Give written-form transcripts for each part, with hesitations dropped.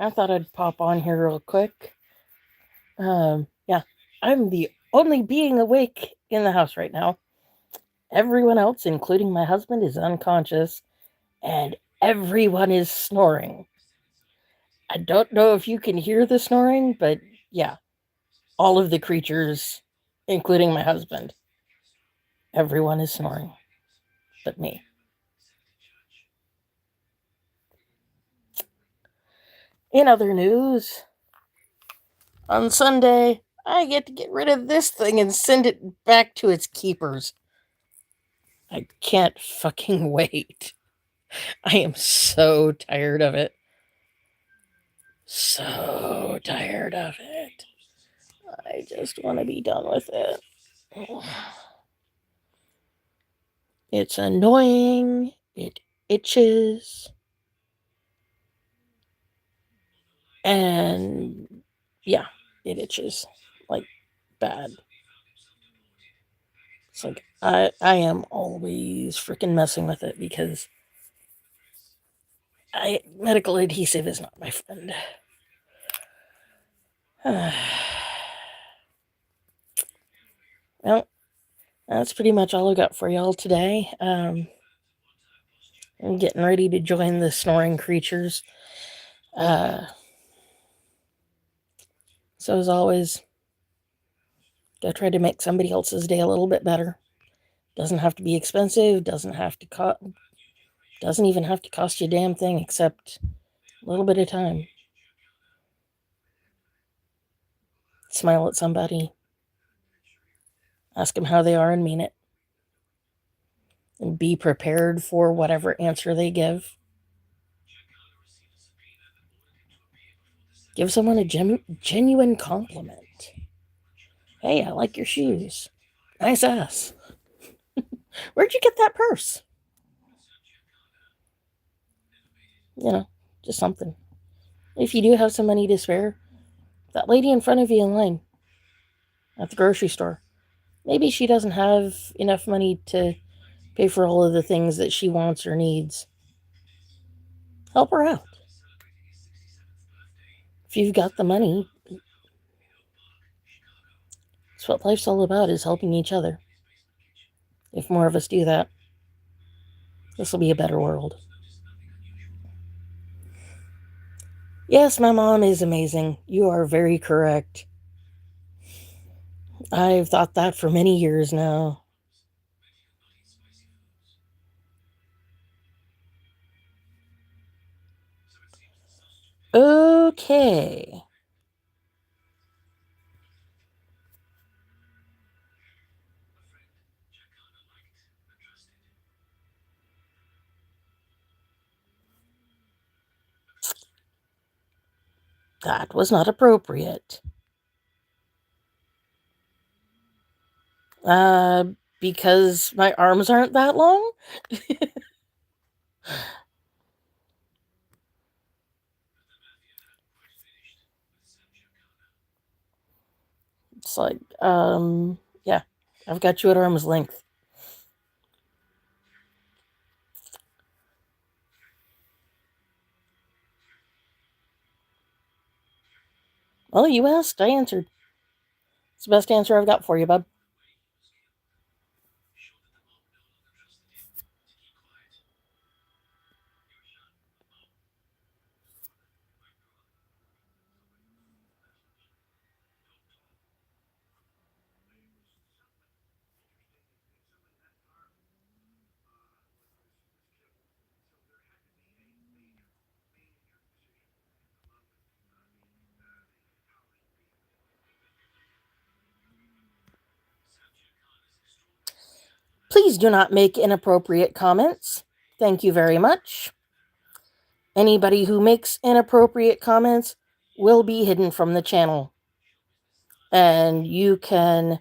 I thought I'd pop on here real quick. Yeah, I'm the only being awake in the house right now. Everyone else, including my husband, is unconscious, and everyone is snoring. I don't know if you can hear the snoring, but yeah, all of the creatures, including my husband, everyone is snoring, but me. In other news, on Sunday, I get to get rid of this thing and send it back to its keepers. I can't fucking wait. I am so tired of it. So tired of it. I just want to be done with it. It's annoying. It itches. And yeah, it itches like bad. It's like I am always freaking messing with it because medical adhesive is not my friend. Well, that's pretty much all I got for y'all today. I'm getting ready to join the snoring creatures. So as always, go try to make somebody else's day a little bit better. Doesn't have to be expensive. Doesn't even have to cost you a damn thing except a little bit of time. Smile at somebody. Ask them how they are and mean it. And be prepared for whatever answer they give. Give someone a genuine compliment. Hey, I like your shoes. Nice ass. Where'd you get that purse? You know, just something. If you do have some money to spare, that lady in front of you in line at the grocery store, maybe she doesn't have enough money to pay for all of the things that she wants or needs. Help her out. If you've got the money, it's what life's all about, is helping each other. If more of us do that, this will be a better world. Yes, my mom is amazing. You are very correct. I've thought that for many years now. Okay. That was not appropriate. Uh, because my arms aren't that long? It's like, yeah, I've got you at arm's length. Well, you asked, I answered. It's the best answer I've got for you, bub. Please do not make inappropriate comments. Thank you very much. Anybody who makes inappropriate comments will be hidden from the channel. And you can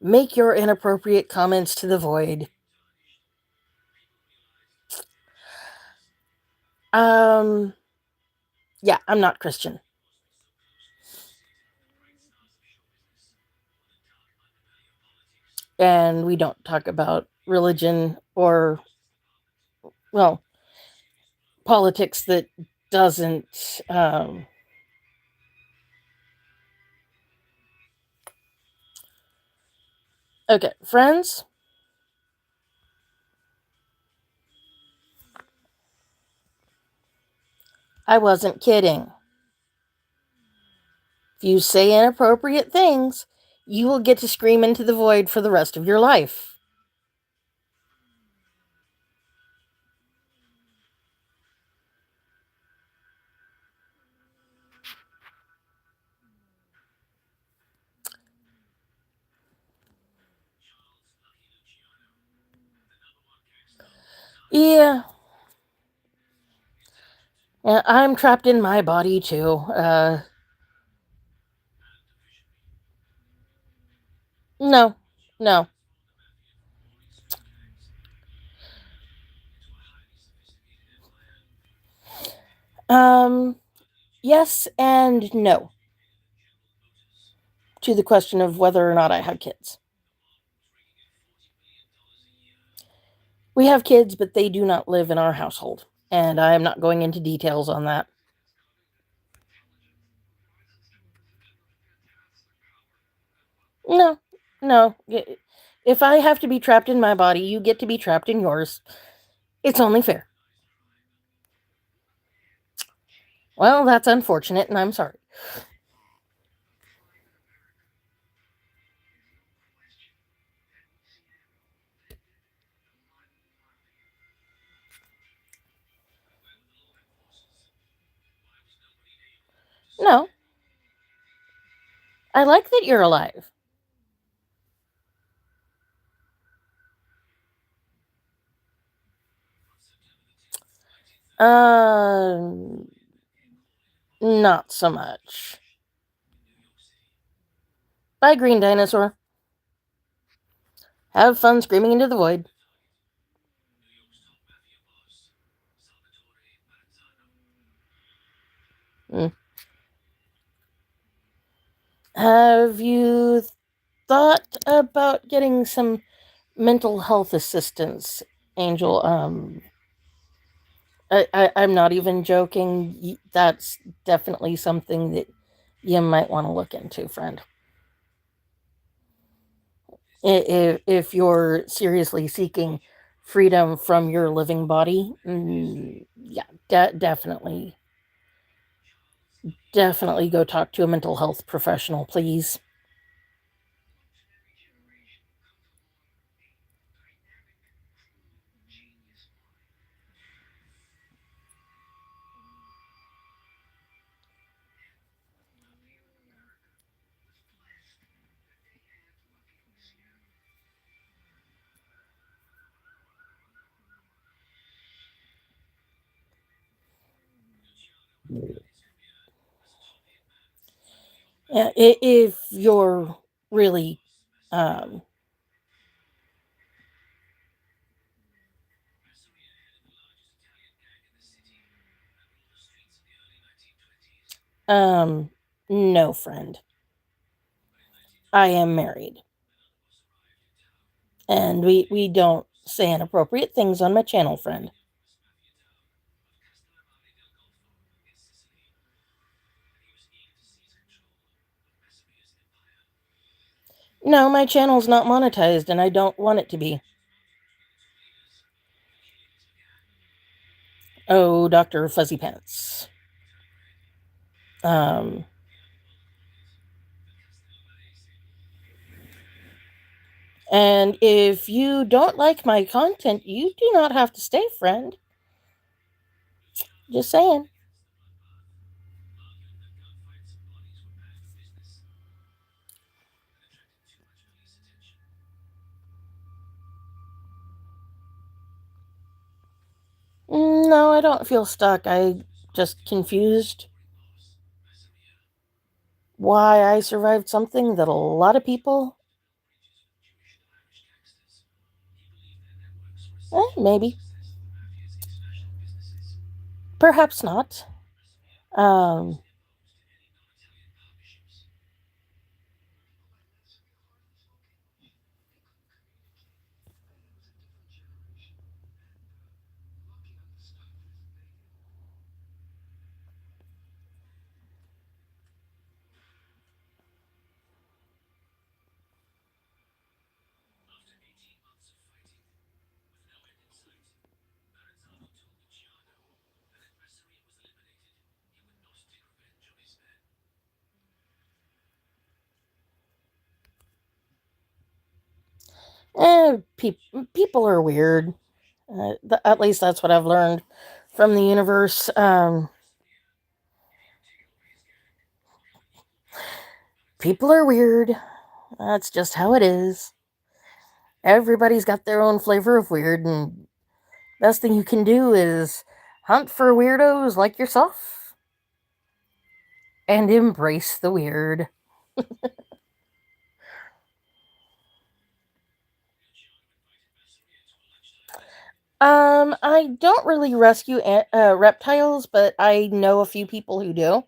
make your inappropriate comments to the void. Yeah, I'm not Christian. And we don't talk about religion or, well, politics that doesn't. Okay, friends, I wasn't kidding. If you say inappropriate things, you will get to scream into the void for the rest of your life. Yeah, yeah, I'm trapped in my body too. No, no. Um, yes and no to the question of whether or not I have kids. We have kids, but they do not live in our household, and I am not going into details on that. No, no. If I have to be trapped in my body, you get to be trapped in yours. It's only fair. Well, that's unfortunate, and I'm sorry. No, I like that you're alive. Um, Not so much. Bye, green dinosaur. Have fun screaming into the void. Mm. Have you thought about getting some mental health assistance, Angel? I'm not even joking. That's definitely something that you might want to look into, friend. If you're seriously seeking freedom from your living body, yeah, definitely go talk to a mental health professional, please. Yeah, if you're really, um, um, no, friend, I am married, and we don't say inappropriate things on my channel, friend. No, my channel's not monetized, and I don't want it to be. Oh, Doctor Fuzzy Pants. Um, and if you don't like my content, you do not have to stay, friend. Just saying. No, I don't feel stuck. I just confused why I survived something that a lot of people, maybe, perhaps not. Um, People are weird. At least that's what I've learned from the universe. People are weird. That's just how it is. Everybody's got their own flavor of weird, and best thing you can do is hunt for weirdos like yourself and embrace the weird. I don't really rescue reptiles, but I know a few people who do.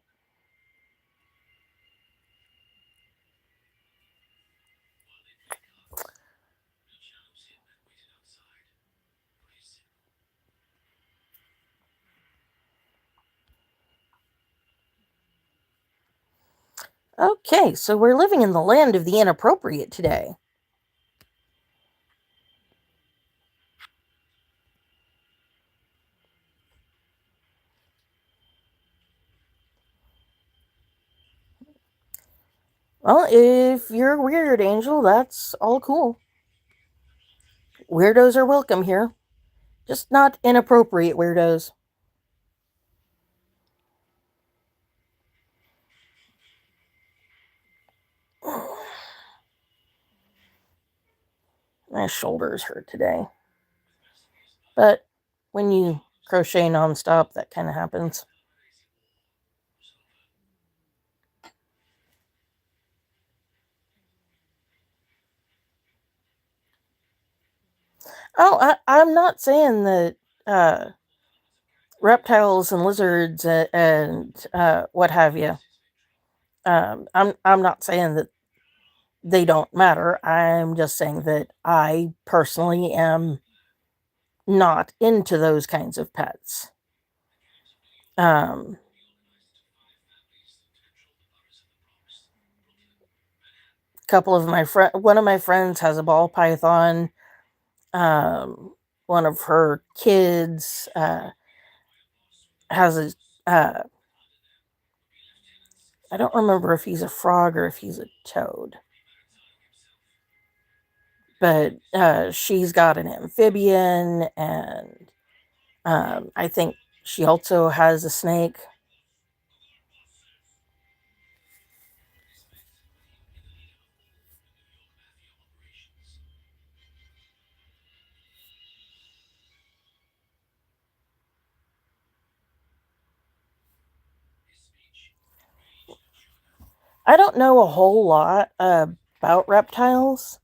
Okay, so we're living in the land of the inappropriate today. Well, if you're weird, Angel, that's all cool. Weirdos are welcome here, just not inappropriate weirdos. My shoulders hurt today. But when you crochet nonstop, that kind of happens. Oh, I'm not saying that uh, reptiles and lizards and what have you. I'm not saying that they don't matter. I'm just saying that I personally am not into those kinds of pets. Um, couple of my one of my friends has a ball python. One of her kids has a I don't remember if he's a frog or if he's a toad, but she's got an amphibian, and I think she also has a snake. I don't know a whole lot about reptiles.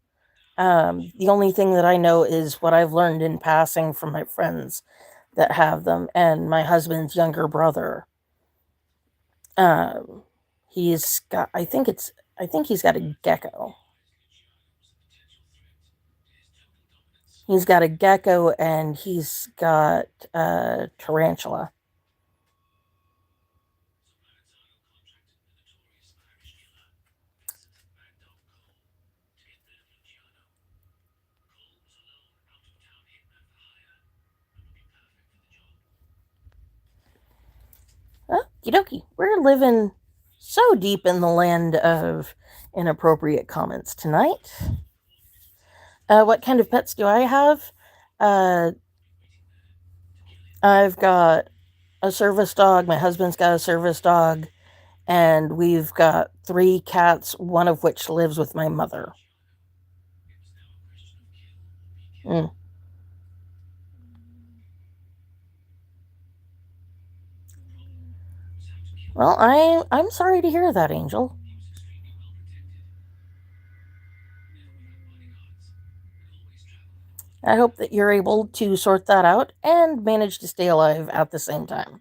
The only thing that I know is what I've learned in passing from my friends that have them, and my husband's younger brother. Um, he's got, I think he's got a gecko. He's got a gecko and he's got a tarantula. Okie dokie. We're living so deep in the land of inappropriate comments tonight. What kind of pets do I have? Uh, I've got a service dog. My husband's got a service dog. And we've got 3 cats, one of which lives with my mother. Mm. Well, I'm sorry to hear that, Angel. I hope that you're able to sort that out and manage to stay alive at the same time.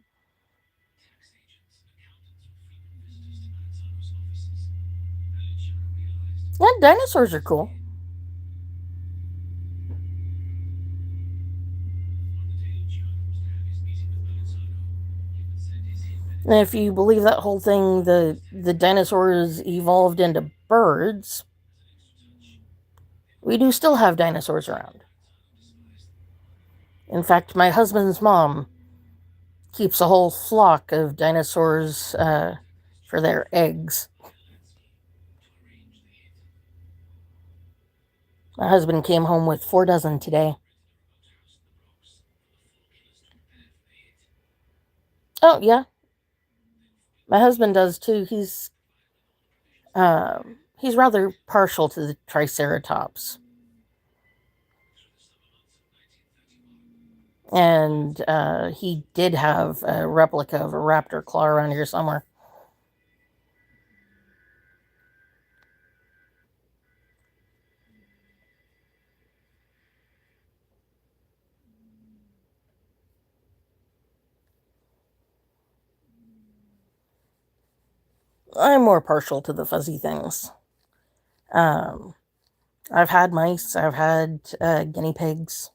Yeah, dinosaurs are cool. And if you believe that whole thing, the dinosaurs evolved into birds, we do still have dinosaurs around. In fact, my husband's mom keeps a whole flock of dinosaurs for their eggs. My husband came home with 4 dozen today. Oh, yeah. My husband does too. He's rather partial to the Triceratops. And he did have a replica of a raptor claw around here somewhere. I'm more partial to the fuzzy things. Um, I've had mice, I've had guinea pigs,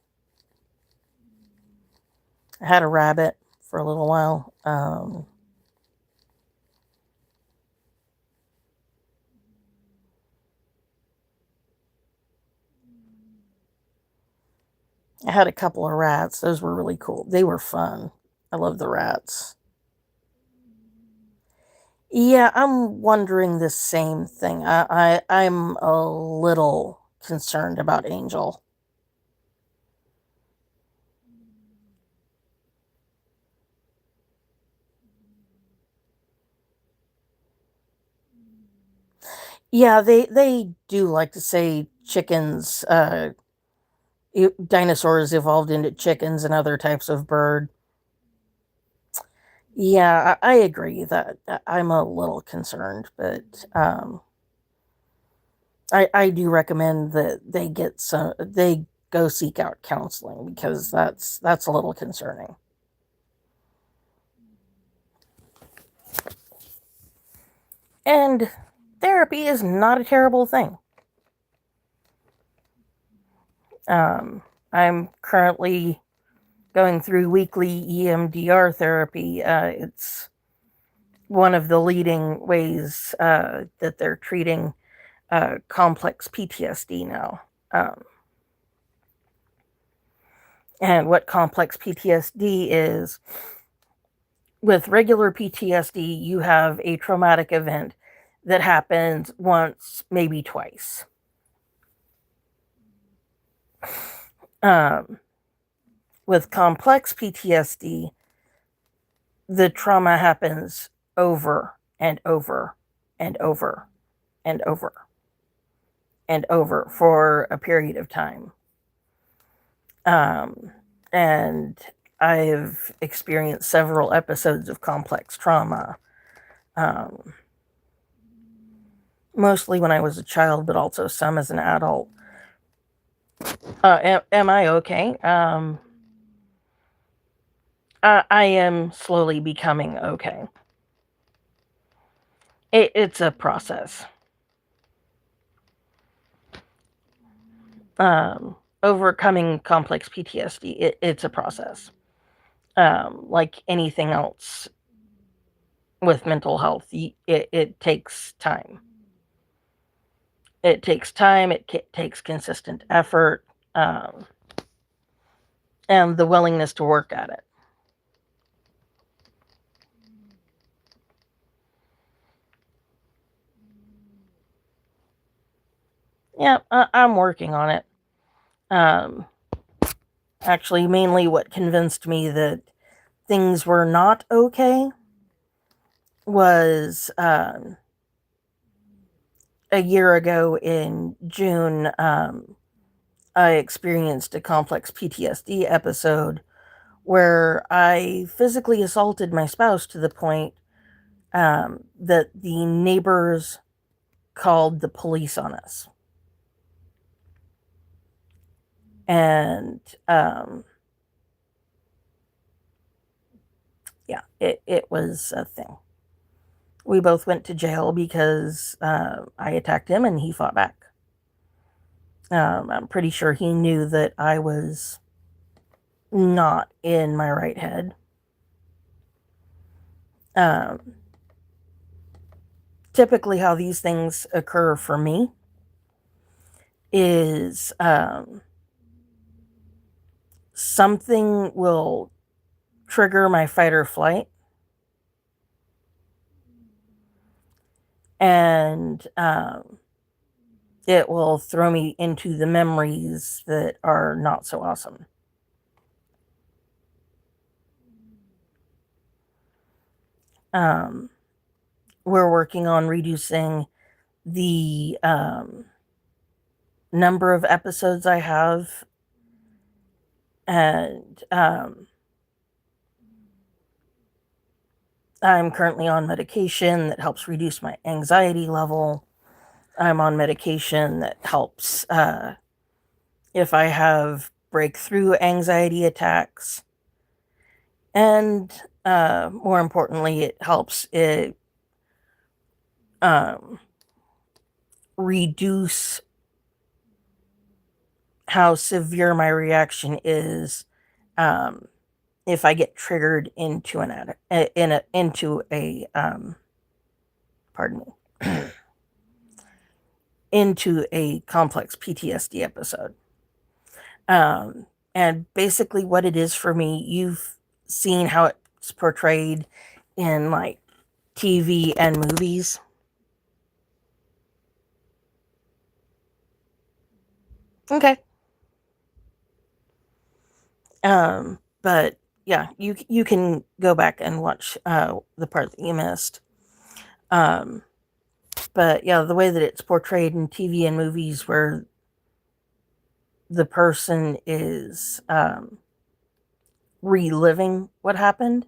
I had a rabbit for a little while. I had a couple of rats. Those were really cool. They were fun. I love the rats. Yeah, I'm wondering the same thing. I'm a little concerned about Angel. Yeah, they do like to say chickens. Dinosaurs evolved into chickens and other types of bird. Yeah, I agree that I'm a little concerned, but I do recommend that they go seek out counseling because that's a little concerning. And therapy is not a terrible thing. Um, I'm currently going through weekly EMDR therapy. It's one of the leading ways that they're treating complex PTSD now. And what complex PTSD is, with regular PTSD, you have a traumatic event that happens once, maybe twice. Um, with complex PTSD, the trauma happens over and over and over and over and over for a period of time. Um, and I've experienced several episodes of complex trauma, um, mostly when I was a child, but also some as an adult. Am I okay? I am slowly becoming okay. It's a process. Overcoming complex PTSD, it's a process. Like anything else with mental health, it takes time. It takes time, takes consistent effort, um, and the willingness to work at it. Yeah, I'm working on it. Um, Actually, mainly what convinced me that things were not okay was a year ago in June. I experienced a complex PTSD episode where I physically assaulted my spouse to the point that the neighbors called the police on us. And yeah, it was a thing. We both went to jail because I attacked him and he fought back. I'm pretty sure he knew that I was not in my right head. Um, Typically, how these things occur for me is something will trigger my fight or flight, and it will throw me into the memories that are not so awesome. Um, we're working on reducing the number of episodes I have, and I'm currently on medication that helps reduce my anxiety level. I'm on medication that helps if I have breakthrough anxiety attacks. And more importantly, it helps it um, reduce how severe my reaction is um, if I get triggered into pardon me, into a complex PTSD episode. And basically, what it is for me, you've seen how it's portrayed in like TV and movies. Okay. But yeah, you can go back and watch the part that you missed. Um, but yeah, the way that it's portrayed in TV and movies, where the person is reliving what happened,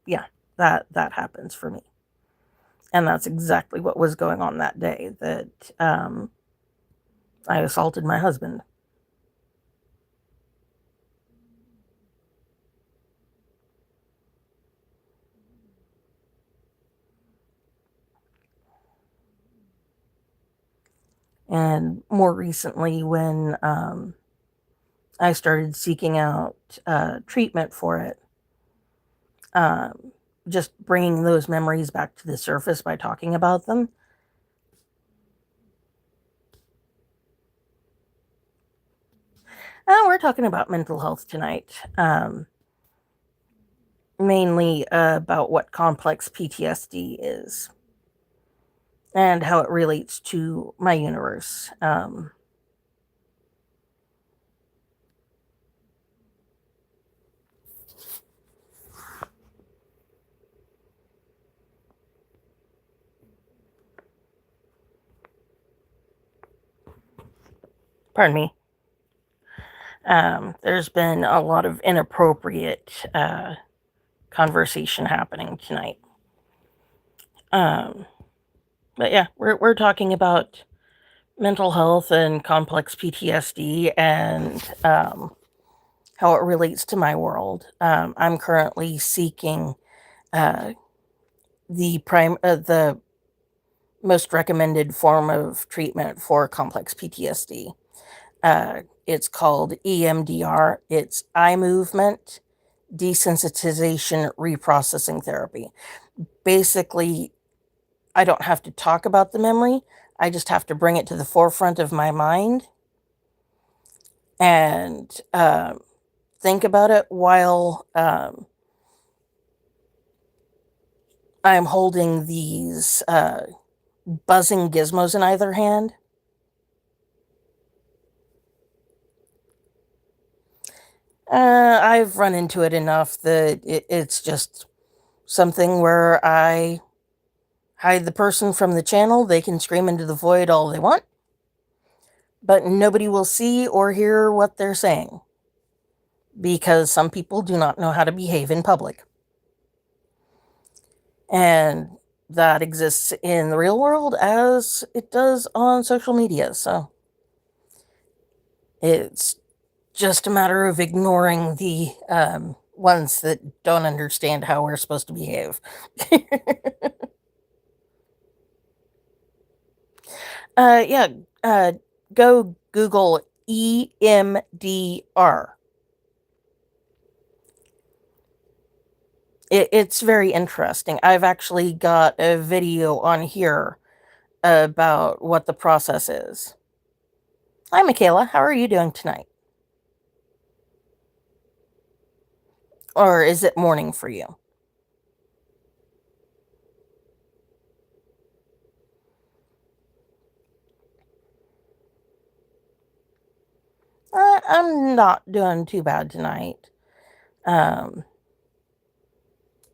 yeah, that happens for me, and that's exactly what was going on that day that I assaulted my husband. And more recently, when I started seeking out treatment for it, um, just bringing those memories back to the surface by talking about them. We're talking about mental health tonight, mainly about what complex PTSD is and how it relates to my universe. Pardon me. There's been a lot of inappropriate conversation happening tonight. Um, but yeah, we're talking about mental health and complex PTSD and how it relates to my world. I'm currently seeking uh, the most recommended form of treatment for complex PTSD. It's called EMDR. It's eye movement desensitization reprocessing therapy. Basically, I don't have to talk about the memory. I just have to bring it to the forefront of my mind and think about it while I'm holding these buzzing gizmos in either hand. I've run into it enough that it's just something where I hide the person from the channel. They can scream into the void all they want, but nobody will see or hear what they're saying because some people do not know how to behave in public. And that exists in the real world as it does on social media. So it's just a matter of ignoring the ones that don't understand how we're supposed to behave. Yeah, uh, go Google EMDR. It's very interesting. I've actually got a video on here about what the process is. Hi, Michaela. How are you doing tonight? Or is it morning for you? I'm not doing too bad tonight. Um,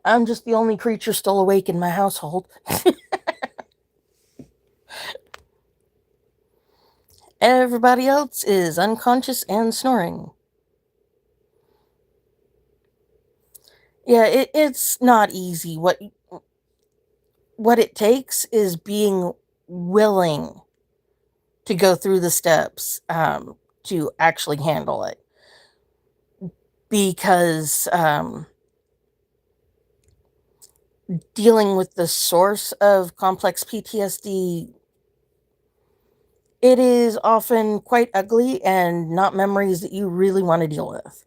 I'm just the only creature still awake in my household. Everybody else is unconscious and snoring. Yeah, it's not easy. What it takes is being willing to go through the steps to actually handle it. Because dealing with the source of complex PTSD, it is often quite ugly and not memories that you really want to deal with.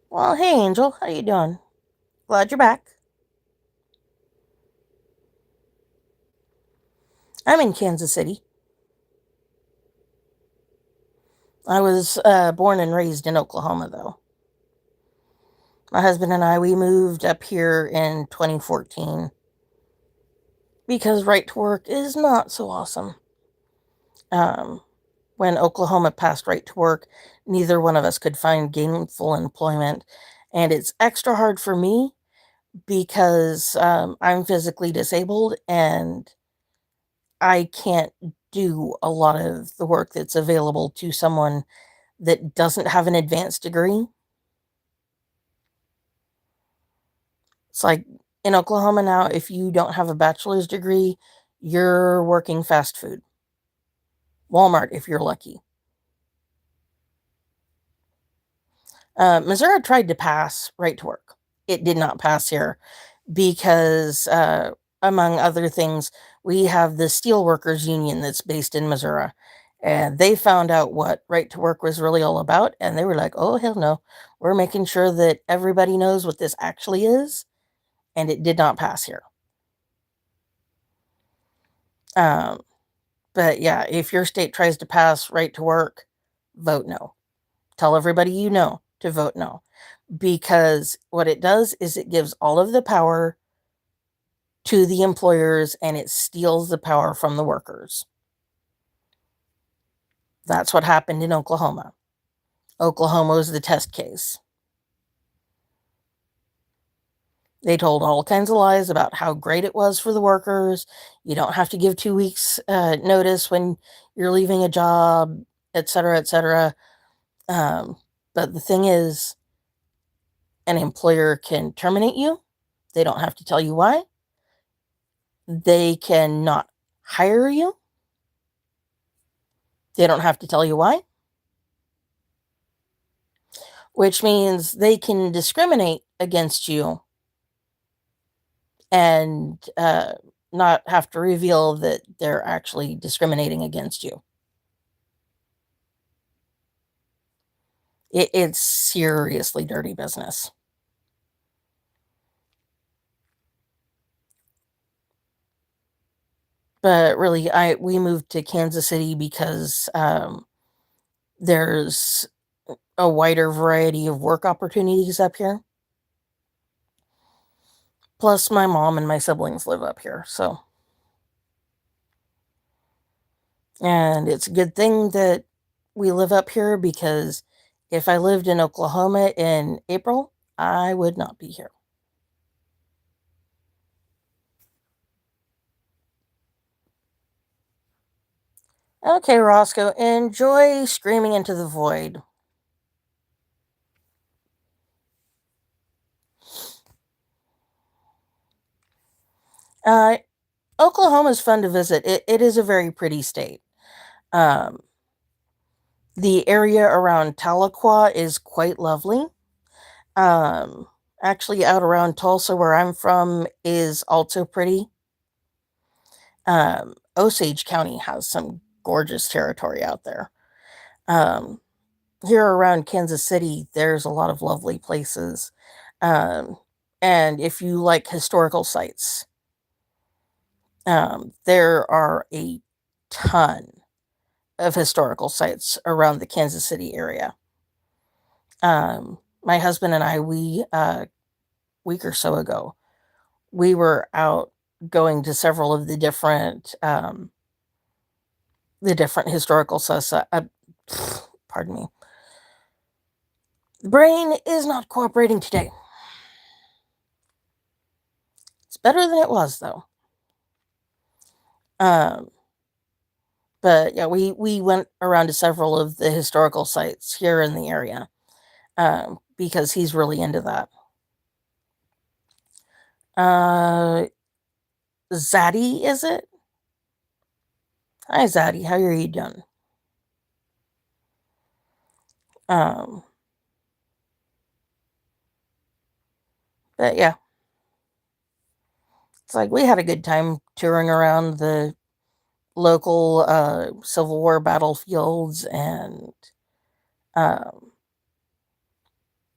Well, hey Angel, how you doing? Glad you're back. I'm in Kansas City. I was born and raised in Oklahoma, though. My husband and I, we moved up here in 2014 because right to work is not so awesome. Um, when Oklahoma passed right to work, neither one of us could find gainful employment. And it's extra hard for me because I'm physically disabled and I can't do a lot of the work that's available to someone that doesn't have an advanced degree. It's like in Oklahoma now, if you don't have a bachelor's degree, you're working fast food. Walmart, if you're lucky. Missouri tried to pass right to work. It did not pass here because, among other things, we have the Steelworkers Union that's based in Missouri. And they found out what right to work was really all about. And they were like, oh, hell no. We're making sure that everybody knows what this actually is. And it did not pass here. Um, but yeah, if your state tries to pass right to work, vote no. Tell everybody you know to vote no. Because what it does is it gives all of the power to the employers and it steals the power from the workers. That's what happened in Oklahoma. Oklahoma was the test case. They told all kinds of lies about how great it was for the workers. You don't have to give 2 weeks notice when you're leaving a job, etc., etc. Um, but the thing is, an employer can terminate you. They don't have to tell you why. They cannot hire you. They don't have to tell you why. Which means they can discriminate against you and not have to reveal that they're actually discriminating against you. It's seriously dirty business. But really, we moved to Kansas City because there's a wider variety of work opportunities up here. Plus, my mom and my siblings live up here, so. And it's a good thing that we live up here because if I lived in Oklahoma in April, I would not be here. Okay, Roscoe, enjoy screaming into the void. Uh, Oklahoma's fun to visit. It is a very pretty state. Um, the area around Tahlequah is quite lovely. Um, actually, out around Tulsa, where I'm from, is also pretty. Osage County has some gorgeous territory out there. Um, here around Kansas City, there's a lot of lovely places. Um, and if you like historical sites, there are a ton of historical sites around the Kansas City area. My husband and I, we week or so ago, we were out going to several of the different the different historical pardon me. The brain is not cooperating today. It's better than it was though. Um, but yeah, we went around to several of the historical sites here in the area because he's really into that. Uh, Zaddy, is it? Hi, Zaddy. How are you doing? Um, but yeah, it's like we had a good time touring around the local Civil War battlefields and um,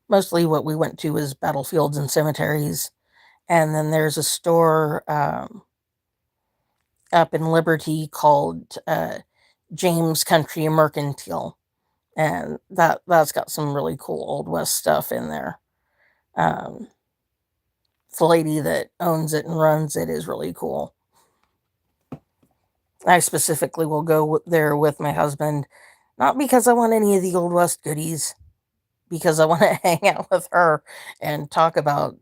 mostly what we went to was battlefields and cemeteries. And then there's a store up in Liberty called James Country Mercantile, and that's got some really cool Old West stuff in there. Um, the lady that owns it and runs it is really cool. I specifically will go there with my husband, not because I want any of the Old West goodies, because I want to hang out with her and talk about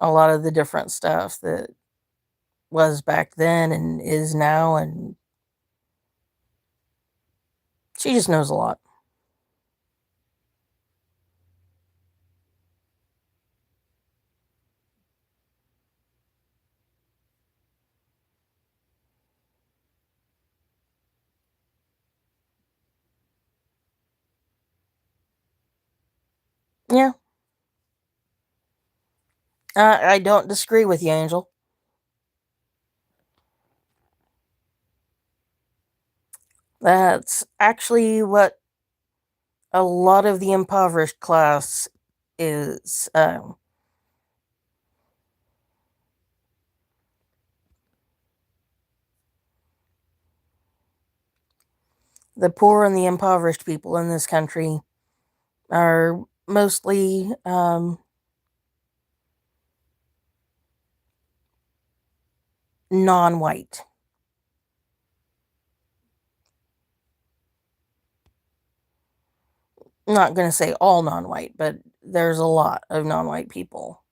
a lot of the different stuff that was back then and is now, and she just knows a lot. Yeah, I don't disagree with you, Angel. That's actually what a lot of the impoverished class is. The poor and the impoverished people in this country are mostly non-white. I'm not going to say all non-white, but there's a lot of non-white people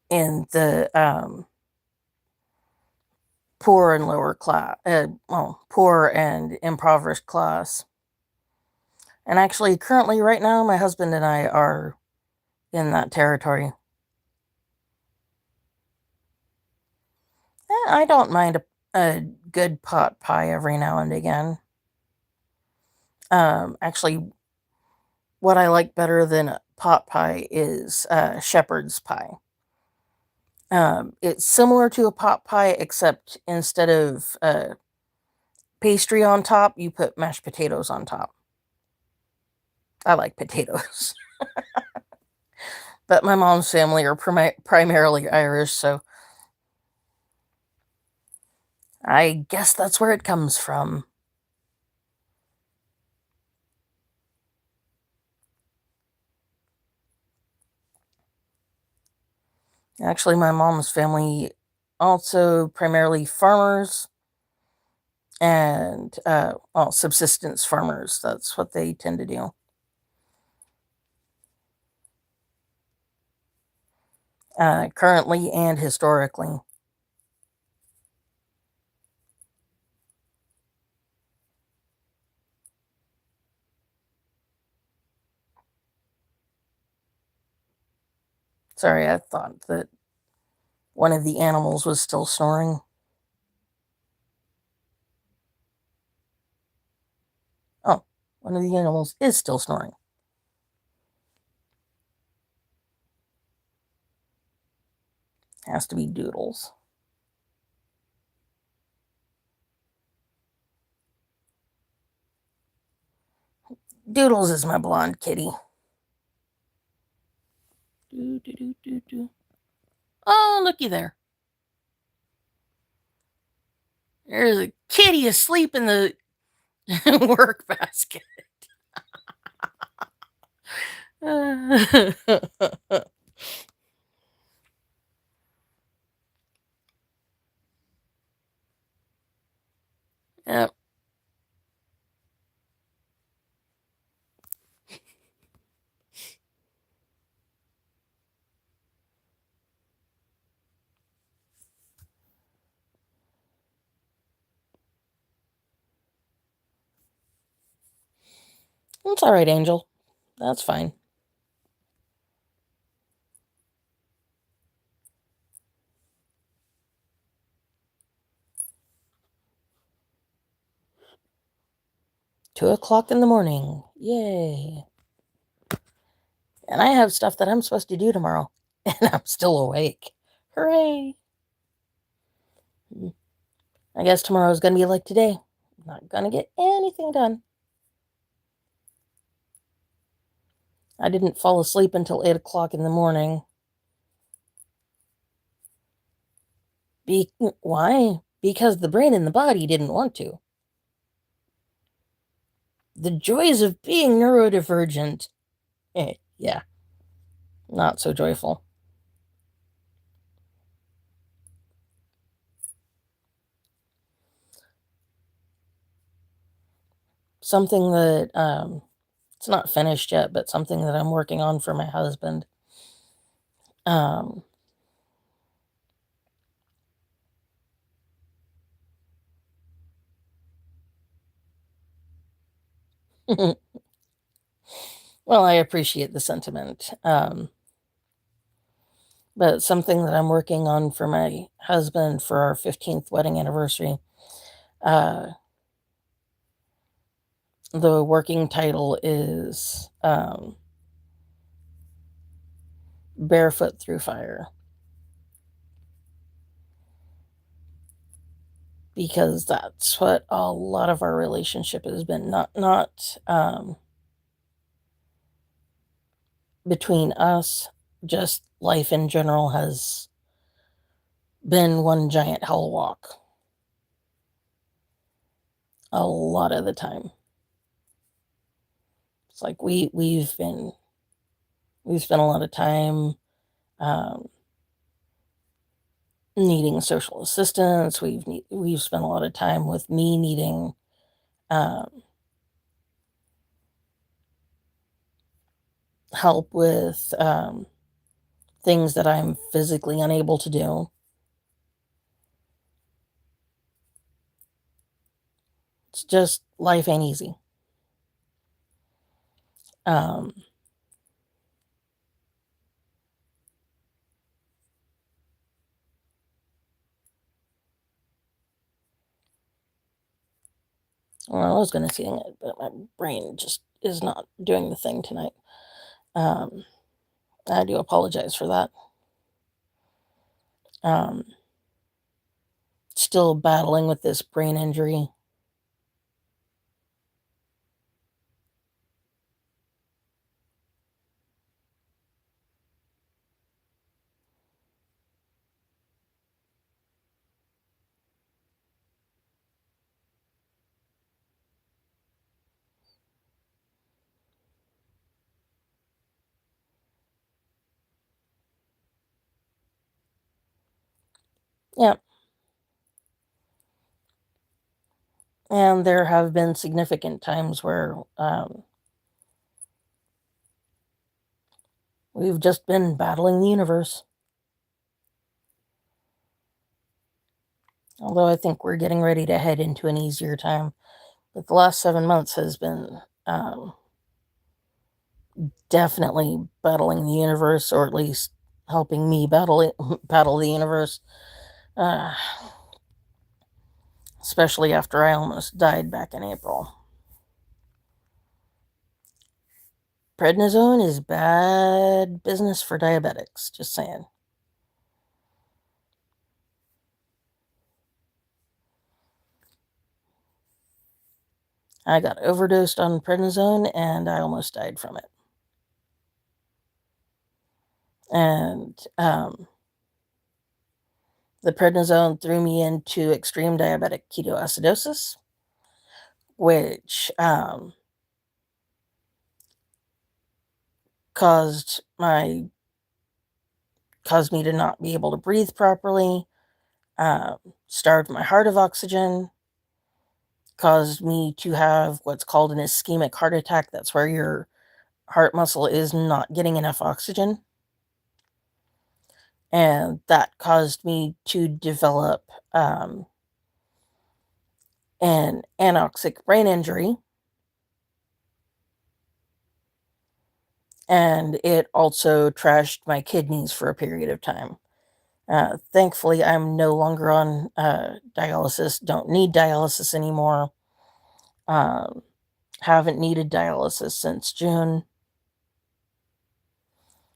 in the poor and lower class, poor and impoverished class. And actually, currently, right now, my husband and I are in that territory. I don't mind a good pot pie every now and again. Actually, what I like better than a pot pie is shepherd's pie. It's similar to a pot pie, except instead of pastry on top, you put mashed potatoes on top. I like potatoes. But my mom's family are primarily Irish, so I guess that's where it comes from. Actually, my mom's family also primarily farmers and well, subsistence farmers. That's what they tend to do. Currently and historically. Sorry, I thought that one of the animals was still snoring. Oh, one of the animals is still snoring. Has to be Doodles. Doodles is my blonde kitty. Do, do, do, do, do. Oh, looky there. There's a kitty asleep in the work basket. It's all right, Angel. That's fine. $2 o'clock in the morning. Yay. And I have stuff that I'm supposed to do tomorrow, and I'm still awake. Hooray. I guess tomorrow's gonna be like today. Not gonna get anything done. I didn't fall asleep until 8 o'clock in the morning. Why? Because the brain and the body didn't want to. The joys of being neurodivergent. Yeah, not so joyful. Something that, it's not finished yet, but something that I'm working on for my husband. Um, well, I appreciate the sentiment. But something that I'm working on for my husband for our 15th wedding anniversary. Uh, the working title is Barefoot Through Fire. Because that's what a lot of our relationship has been. Not between us, just life in general has been one giant hell walk a lot of the time. It's like we've spent a lot of time um, needing social assistance. We've spent a lot of time with me needing um, help with things that I'm physically unable to do. It's just life ain't easy. Um, well, I was going to sing it, but my brain just is not doing the thing tonight. Um, I do apologize for that. Um, Still battling with this brain injury. Yeah, and there have been significant times where we've just been battling the universe. Although I think we're getting ready to head into an easier time. But the last 7 months has been definitely battling the universe, or at least helping me battle it, battle the universe. Uh, Especially after I almost died back in April. Prednisone is bad business for diabetics, just saying. I got overdosed on prednisone and I almost died from it. And the prednisone threw me into extreme diabetic ketoacidosis, which caused me to not be able to breathe properly, starved my heart of oxygen, caused me to have what's called an ischemic heart attack. That's where your heart muscle is not getting enough oxygen. And that caused me to develop an anoxic brain injury, and it also trashed my kidneys for a period of time. Thankfully, I'm no longer on dialysis, don't need dialysis anymore. Um, haven't needed dialysis since June.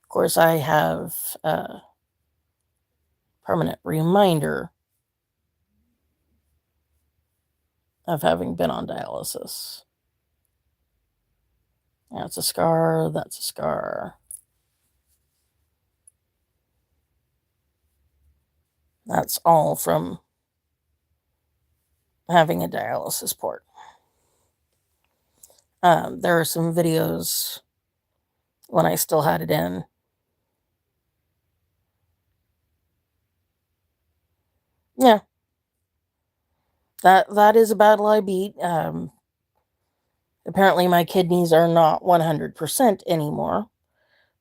Of course, I have a permanent reminder of having been on dialysis. That's a scar, that's a scar. That's all from having a dialysis port. There are some videos when I still had it in. Yeah, that is a battle I beat. Apparently my kidneys are not 100% anymore,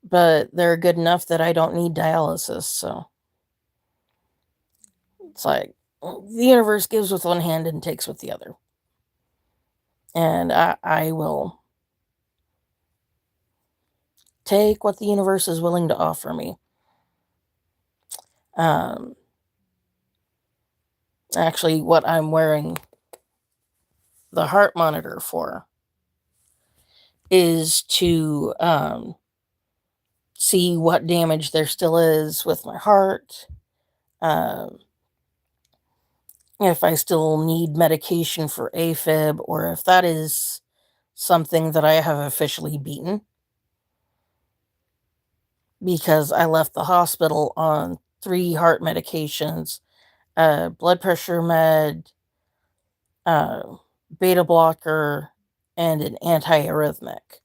but they're good enough that I don't need dialysis. So it's like the universe gives with one hand and takes with the other. And I will take what the universe is willing to offer me. Um, Actually, what I'm wearing the heart monitor for is to see what damage there still is with my heart. Um, if I still need medication for AFib, or if that is something that I have officially beaten, because I left the hospital on 3 heart medications, blood pressure med, uh, beta blocker, and an antiarrhythmic,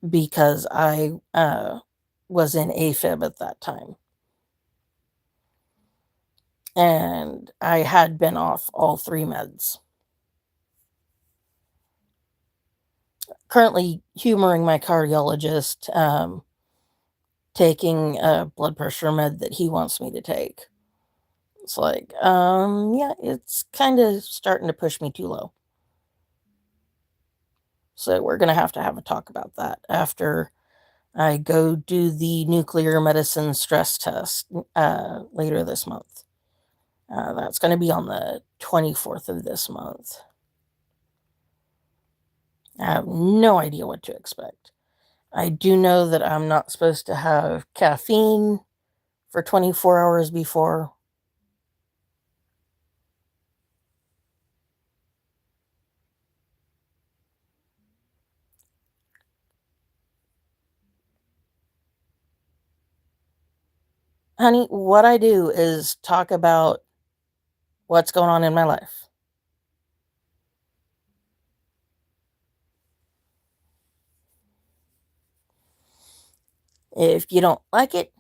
because I was in AFib at that time. And I had been off all 3 meds. Currently humoring my cardiologist, taking a blood pressure med that he wants me to take. It's like, yeah, it's kind of starting to push me too low. So we're going to have a talk about that after I go do the nuclear medicine stress test later this month. That's going to be on the 24th of this month. I have no idea what to expect. I do know that I'm not supposed to have caffeine for 24 hours before. Honey, what I do is talk about what's going on in my life. If you don't like it,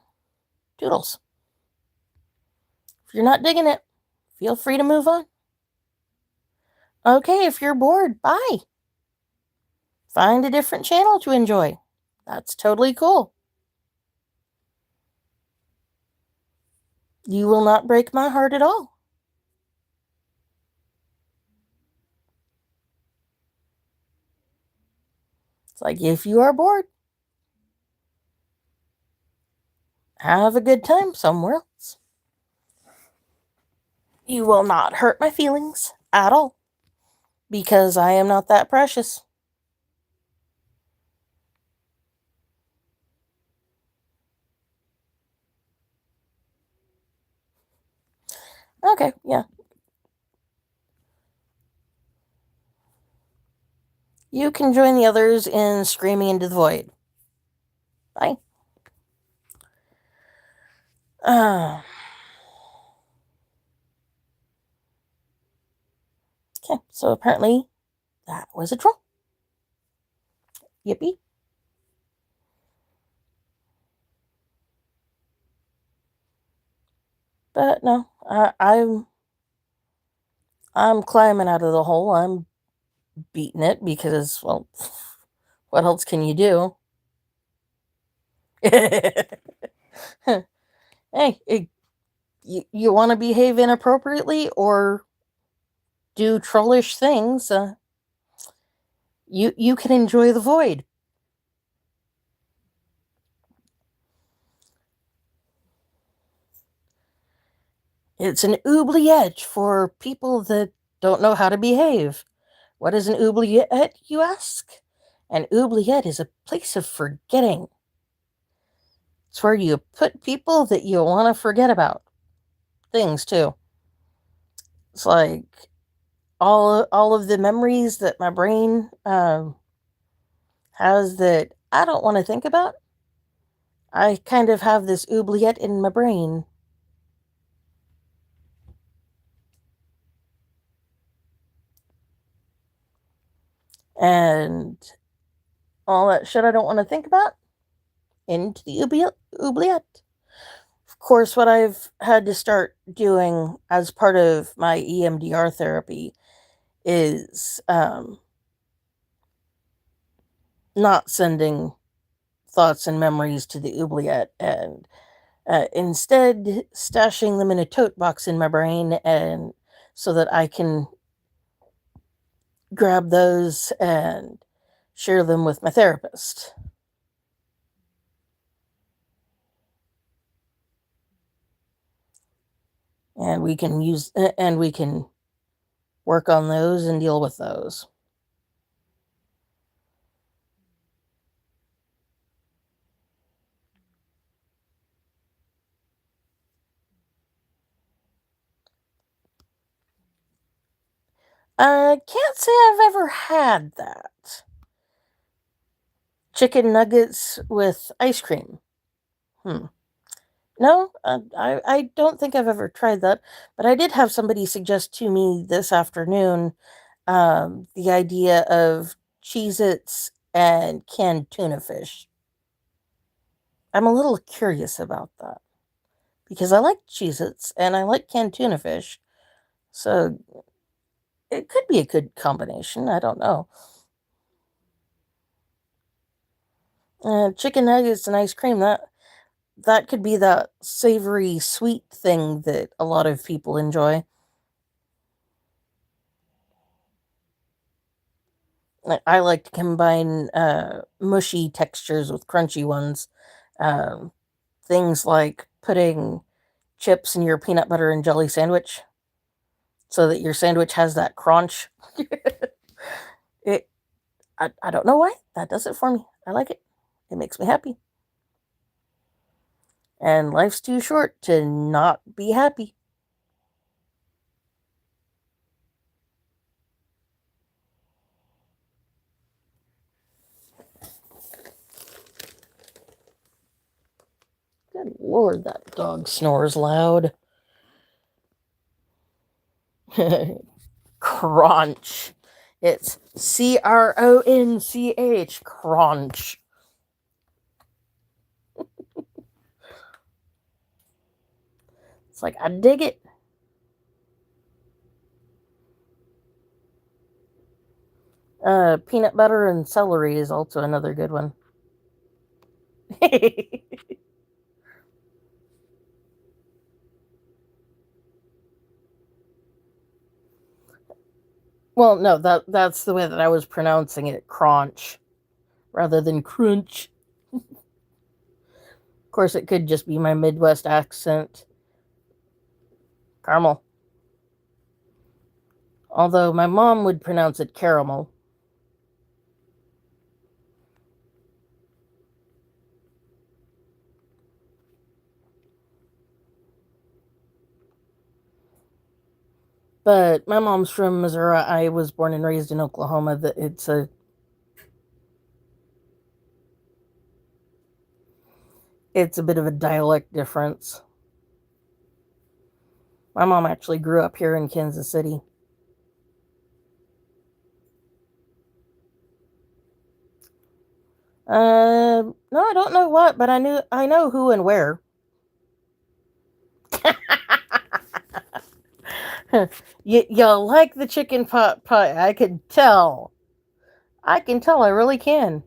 toodles. If you're not digging it, feel free to move on. Okay, if you're bored, bye. Find a different channel to enjoy. That's totally cool. You will not break my heart at all. It's like, if you are bored, have a good time somewhere else. You will not hurt my feelings at all, because I am not that precious. Okay, yeah. You can join the others in screaming into the void. Bye. Okay, so apparently that was a troll. Yippee. But no, I'm climbing out of the hole. I'm beating it because, well, what else can you do? Hey, you want to behave inappropriately or do trollish things? You can enjoy the void. It's an oubliette for people that don't know how to behave. What is an oubliette, you ask? An oubliette is a place of forgetting. It's where you put people that you want to forget about. Things, too. It's like all of the memories that my brain has that I don't want to think about. I kind of have this oubliette in my brain. And all that shit I don't want to think about into the oubliette. Of course, what I've had to start doing as part of my EMDR therapy is not sending thoughts and memories to the oubliette and instead stashing them in a tote box in my brain and so that I can grab those and share them with my therapist. And we can work on those and deal with those. I can't say I've ever had that. Chicken nuggets with ice cream. Hmm. No, I don't think I've ever tried that, but I did have somebody suggest to me this afternoon the idea of Cheez Its and canned tuna fish. I'm a little curious about that because I like Cheez Its and I like canned tuna fish, so it could be a good combination. I don't know. Chicken nuggets and ice cream, that could be that savory sweet thing that a lot of people enjoy. I like to combine mushy textures with crunchy ones. Um, Things like putting chips in your peanut butter and jelly sandwich so that your sandwich has that crunch. it I don't know why. That does it for me. I like it. It makes me happy. And life's too short to not be happy. Good lord, that dog snores loud. Crunch. It's CRONCH. Crunch. It's like, I dig it. Peanut butter and celery is also another good one. Well, no, that's the way that I was pronouncing it, crunch, rather than crunch. Of course, it could just be my Midwest accent. Caramel. Although my mom would pronounce it caramel. But my mom's from Missouri. I was born and raised in Oklahoma. That it's a bit of a dialect difference. My mom actually grew up here in Kansas City. No, I don't know what, but I know who and where. You like the chicken pot pie? I can tell. I can tell. I really can.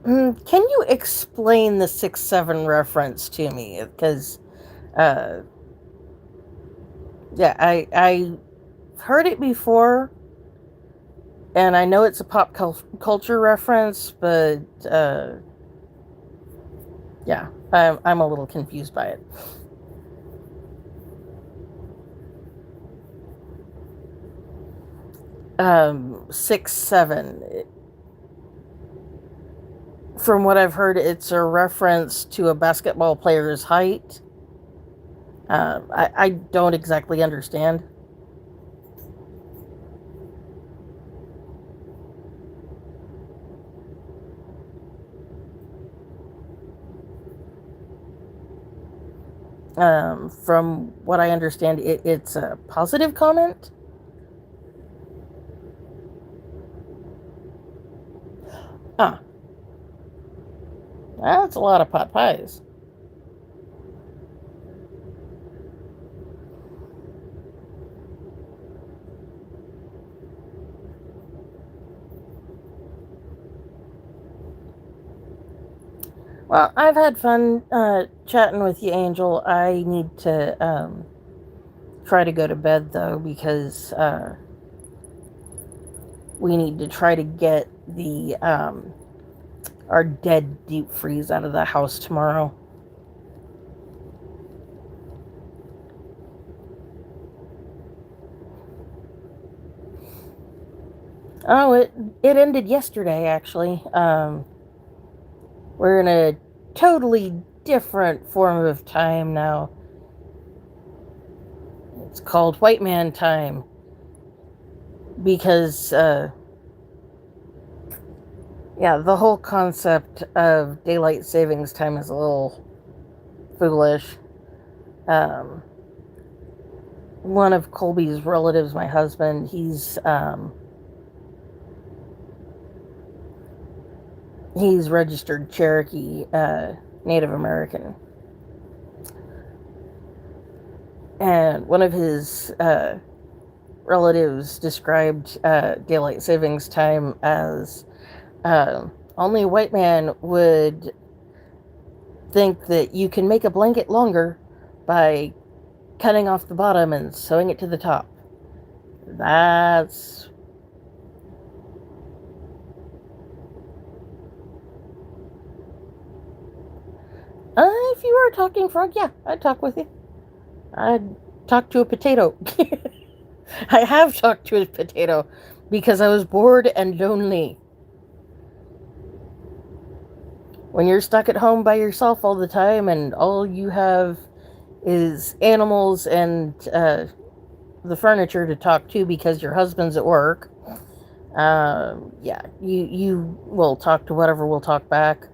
Can you explain the 6-7 reference to me? Because, uh, yeah, I heard it before, And I know it's a pop culture reference, but yeah, I'm a little confused by it. 6'7". From what I've heard, it's a reference to a basketball player's height. I don't exactly understand. From what I understand, it's a positive comment. Ah, that's a lot of pot pies. Well, I've had fun chatting with you, Angel. I need to try to go to bed, though, because we need to try to get the our dead deep freeze out of the house tomorrow. Oh, it ended yesterday, actually. We're in a totally different form of time now. It's called white man time because yeah, the whole concept of daylight savings time is a little foolish. Um, one of Colby's relatives, my husband, he's registered Cherokee, Native American, and one of his relatives described daylight savings time as only a white man would think that you can make a blanket longer by cutting off the bottom and sewing it to the top. That's if you were a talking frog, yeah, I'd talk with you. I'd talk to a potato. I have talked to a potato because I was bored and lonely. When you're stuck at home by yourself all the time and all you have is animals and the furniture to talk to because your husband's at work, yeah, you will talk to whatever will talk back.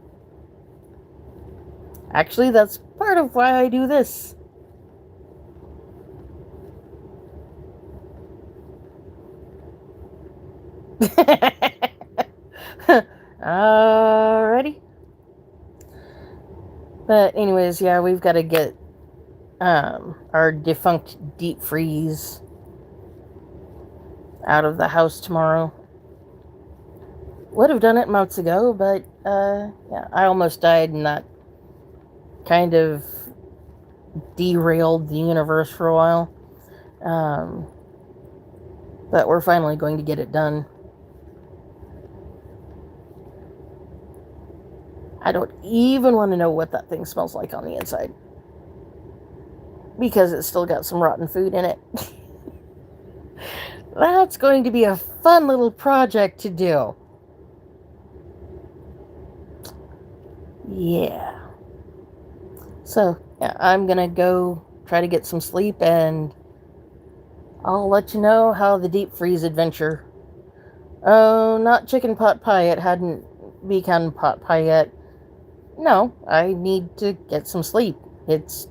Actually, that's part of why I do this. Alrighty. But anyways, yeah, we've got to get our defunct deep freeze out of the house tomorrow. Would have done it months ago, but yeah, I almost died, and that kind of derailed the universe for a while. But we're finally going to get it done. I don't even want to know what that thing smells like on the inside, because it's still got some rotten food in it. That's going to be a fun little project to do. Yeah. So, yeah, I'm gonna go try to get some sleep, and I'll let you know how the deep freeze adventure. Oh, not chicken pot pie. It hadn't become pot pie yet. No, I need to get some sleep. It's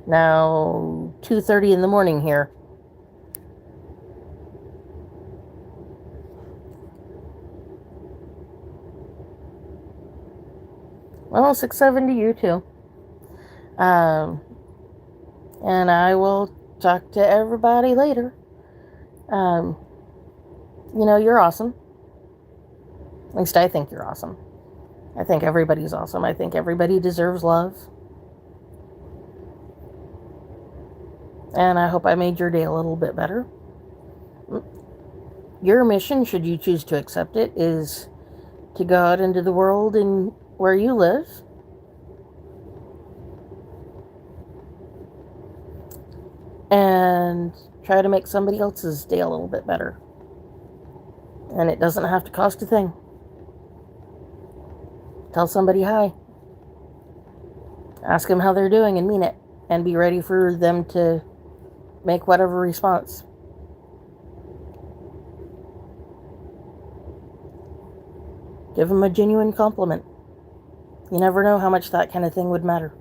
now 2:30 in the morning here. Well, 6:7 to you too. Um, and I will talk to everybody later. Um, you're awesome. At least I think you're awesome. I think everybody's awesome. I think everybody deserves love. And I hope I made your day a little bit better. Your mission, should you choose to accept it, is to go out into the world and where you live and try to make somebody else's day a little bit better. And it doesn't have to cost a thing. Tell somebody hi. Ask them how they're doing and mean it. And be ready for them to make whatever response. Give them a genuine compliment. You never know how much that kind of thing would matter.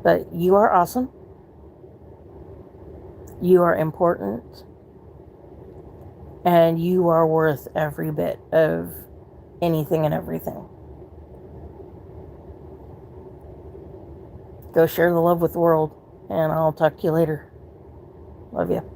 But you are awesome. You are important. And you are worth every bit of anything and everything. Go share the love with the world. And I'll talk to you later. Love you.